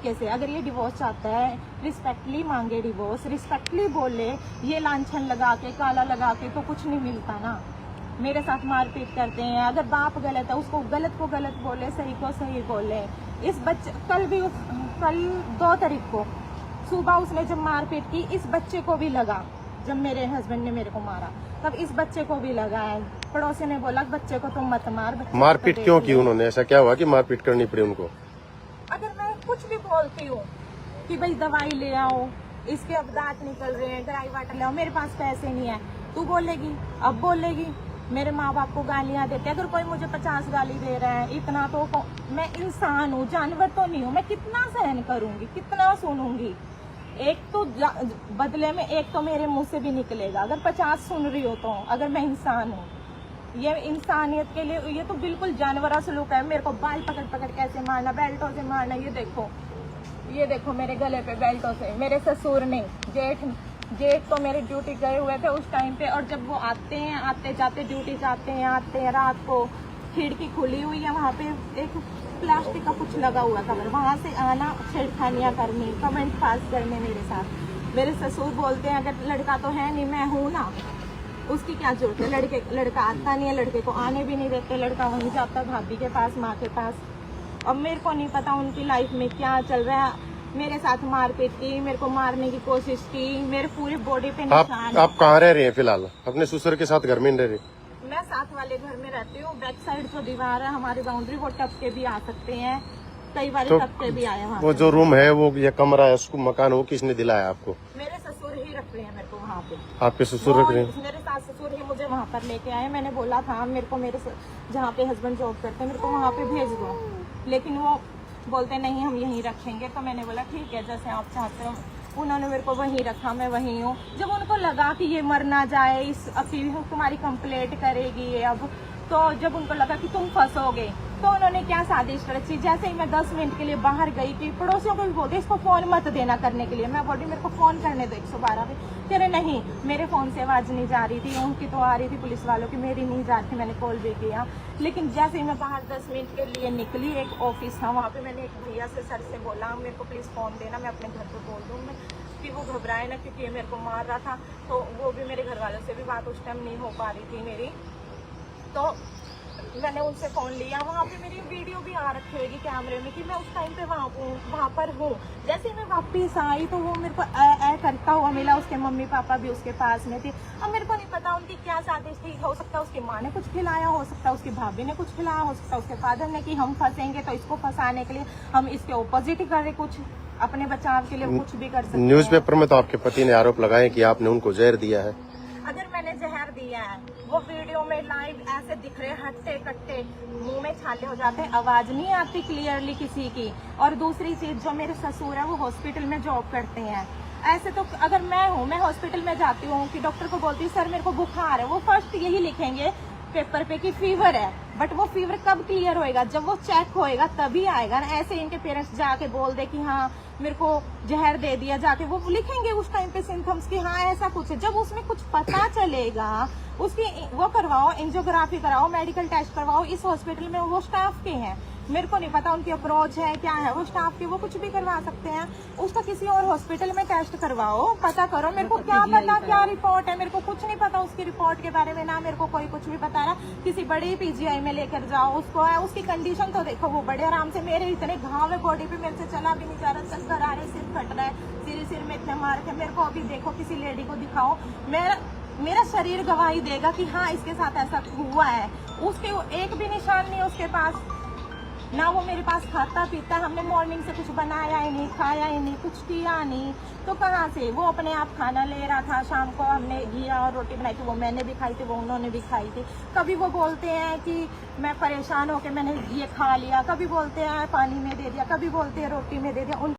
तरीके से अगर ये डिवोर्स चाहता है, रिस्पेक्टली मांगे डिवोर्स, रिस्पेक्टली बोले, ये लांछन लगा के काला लगा के तो कुछ नहीं मिलता ना। मेरे साथ मारपीट करते हैं, अगर बाप गलत है उसको गलत को गलत बोले, सही को सही बोले। इस बच्चे कल 2 तारीख को सुबह उसने जब मारपीट की, इस बच्चे को भी लगा। जब मेरे हस्बैंड ने मेरे को मारा तब इस बच्चे को भी लगा है। पड़ोसी ने बोला बच्चे को तुम मत मार। मारपीट क्यों की उन्होंने? ऐसा क्या हुआ कि मारपीट करनी पड़ी उनको? अगर मैं कुछ भी बोलती हूँ कि भाई दवाई ले आओ, इसके अब दांत निकल रहे हैं, ड्राई वाटर ले आओ, मेरे पास पैसे नहीं है, तू बोलेगी, अब बोलेगी। मेरे माँ बाप को गालियाँ देते, अगर कोई मुझे 50 गाली दे रहा है, इतना तो मैं इंसान हूँ, जानवर तो नहीं हूँ। मैं कितना सहन करूंगी, कितना सुनूंगी? एक तो बदले में एक तो मेरे मुंह से भी निकलेगा। अगर 50 सुन रही हो तो अगर मैं इंसान हूँ, ये इंसानियत के लिए ये तो बिल्कुल जानवरा सलूक है। मेरे को बाल पकड़ पकड़ कैसे मारना, बेल्टों से मारना। ये देखो मेरे गले पे बेल्टों से। मेरे ससुर ने जेठ तो मेरे ड्यूटी गए हुए थे उस टाइम पे, और जब वो आते हैं, आते जाते ड्यूटी जाते हैं, आते हैं रात को, खिड़की खुली हुई है, वहाँ पे एक प्लास्टिक का कुछ लगा हुआ था, वहाँ से आना, छेड़खानियाँ करनी, कमेंट पास करने मेरे साथ। मेरे ससुर बोलते हैं अगर लड़का तो है नहीं, मैं हूँ ना, उसकी क्या जरूरत है? लड़का आता नहीं है, लड़के को आने भी नहीं देते, लड़का वहीं जाता है भाभी के पास, माँ के पास। अब मेरे को नहीं पता उनकी लाइफ में क्या चल रहा है। मेरे साथ मारपीट की, मेरे को मारने की कोशिश की, मेरे पूरी बॉडी पे निशान। आप कहाँ रह रहे हैं फिलहाल? अपने ससुर के साथ घर में नहीं रह रहे? मैं साथ वाले घर में रहती हूँ। बैक साइड जो दीवार है हमारी बाउंड्री, वो टप के भी आ सकते हैं, कई बार तो टप के भी आए वहाँ। वो जो रूम है, वो ये कमरा है, उसको मकान वो किसने दिलाया आपको? मेरे ससुर ही रख रहे हैं मेरे को वहाँ पे। आपके ससुर रख रहे हैं? मेरे सास ससुर ही मुझे वहाँ पर लेके आए। मैंने बोला था मेरे को जहाँ पे हस्बैंड जॉब करते हैं, मेरे को वहाँ पे भेज दो, लेकिन वो बोलते नहीं हम यहीं रखेंगे। तो मैंने बोला ठीक है, जैसे आप चाहते हो। उन्होंने मेरे को वहीं रखा, मैं वहीं हूँ। जब उनको लगा कि ये मर ना जाए, इस अपील तुम्हारी कंप्लेंट करेगी ये अब, तो जब उनको लगा कि तुम फंसोगे, तो उन्होंने क्या साजिश रची। जैसे ही मैं 10 मिनट के लिए बाहर गई कि पड़ोसियों को भी बोलते इसको फोन मत देना करने के लिए, मैं बोली मेरे को फोन करने दो 112 पे। कह रहे नहीं, मेरे फोन से आवाज नहीं जा रही थी, उनकी तो आ रही थी पुलिस वालों की, मेरी नहीं जा रही थी। मैंने कॉल भी किया, लेकिन जैसे ही मैं बाहर 10 मिनट के लिए निकली, एक ऑफिस था वहाँ पे, मैंने एक भैया से सर से बोला मेरे को प्लीज फोन देना, मैं अपने घर पे बोल दूँ मैं कि वो घबराए ना, क्योंकि ये मेरे को मार रहा था। तो वो भी मेरे घर वालों से भी बात उस टाइम नहीं हो पा रही थी मेरी, तो मैंने उनसे फोन लिया। वहाँ पे मेरी वीडियो भी आ रखी होगी कैमरे में कि मैं उस टाइम पे वहाँ पर हूँ। जैसे मैं वापस आई तो वो मेरे को ऐ करता हुआ मिला, उसके मम्मी पापा भी उसके पास में थे। अब मेरे को नहीं पता उनकी क्या साजिश थी। हो सकता है उसकी माँ ने कुछ खिलाया, हो सकता है उसकी भाभी ने कुछ खिलाया, हो सकता है उसके फादर ने कि हम फंसेंगे तो इसको फंसाने के लिए हम इसके ऑपोजिट ही कर रहे, कुछ अपने बचाव के लिए कुछ भी कर सकते हैं। न्यूज़पेपर में तो आपके पति ने आरोप लगाए कि आपने उनको जहर दिया है। अगर मैंने जहर दिया है, वो वीडियो में लाइव ऐसे दिख रहे हट्टे कट्टे, मुंह में छाले हो जाते हैं, आवाज नहीं आती क्लियरली किसी की। और दूसरी चीज, जो मेरे ससुर है वो हॉस्पिटल में जॉब करते हैं। ऐसे तो अगर मैं हॉस्पिटल में जाती हूँ कि डॉक्टर को बोलती हूँ सर मेरे को बुखार है, वो फर्स्ट यही लिखेंगे पेपर पे कि फीवर है, बट वो फीवर कब क्लियर होएगा? जब वो चेक होएगा तभी आएगा ना। ऐसे इनके पेरेंट्स जाके बोल दे कि हाँ मेरे को जहर दे दिया, जाके वो लिखेंगे उस टाइम पे सिम्टम्स की हाँ ऐसा कुछ है। जब उसमें कुछ पता चलेगा उसकी वो करवाओ, एंजियोग्राफी कराओ, मेडिकल टेस्ट करवाओ। इस हॉस्पिटल में वो स्टाफ के हैं, मेरे को नहीं पता उनकी अप्रोच है क्या है, वो स्टाफ के वो कुछ भी करवा सकते हैं। उसका किसी और हॉस्पिटल में टेस्ट करवाओ, पता करो। मेरे को क्या पता क्या रिपोर्ट है, मेरे को कुछ नहीं पता उसकी रिपोर्ट के बारे में, ना मेरे को कोई कुछ भी बता रहा। किसी बड़े पीजीआई में लेकर जाओ उसको, है उसकी कंडीशन तो देखो, वो बड़े आराम से। मेरे इतने घाव है बॉडी पे, मेरे से चला भी नहीं जा रहा, चक्कर आ रहे, सिर फट रहा है, सिर में इतने मार के। मेरे को अभी देखो किसी लेडी को दिखाओ, मेरा शरीर गवाही देगा कि हाँ इसके साथ ऐसा हुआ है। उसके एक भी निशान नहीं उसके पास, ना वो मेरे पास खाता पीता। हमने मॉर्निंग से कुछ बनाया ही नहीं, खाया ही नहीं, कुछ किया नहीं, तो कहाँ से? वो अपने आप खाना ले रहा था। शाम को हमने घी और रोटी बनाई थी, वो मैंने भी खाई थी, वो उन्होंने भी खाई थी। कभी वो बोलते हैं कि मैं परेशान होकर मैंने ये खा लिया, कभी बोलते हैं पानी में दे दिया, कभी बोलते हैं रोटी में दे दिया।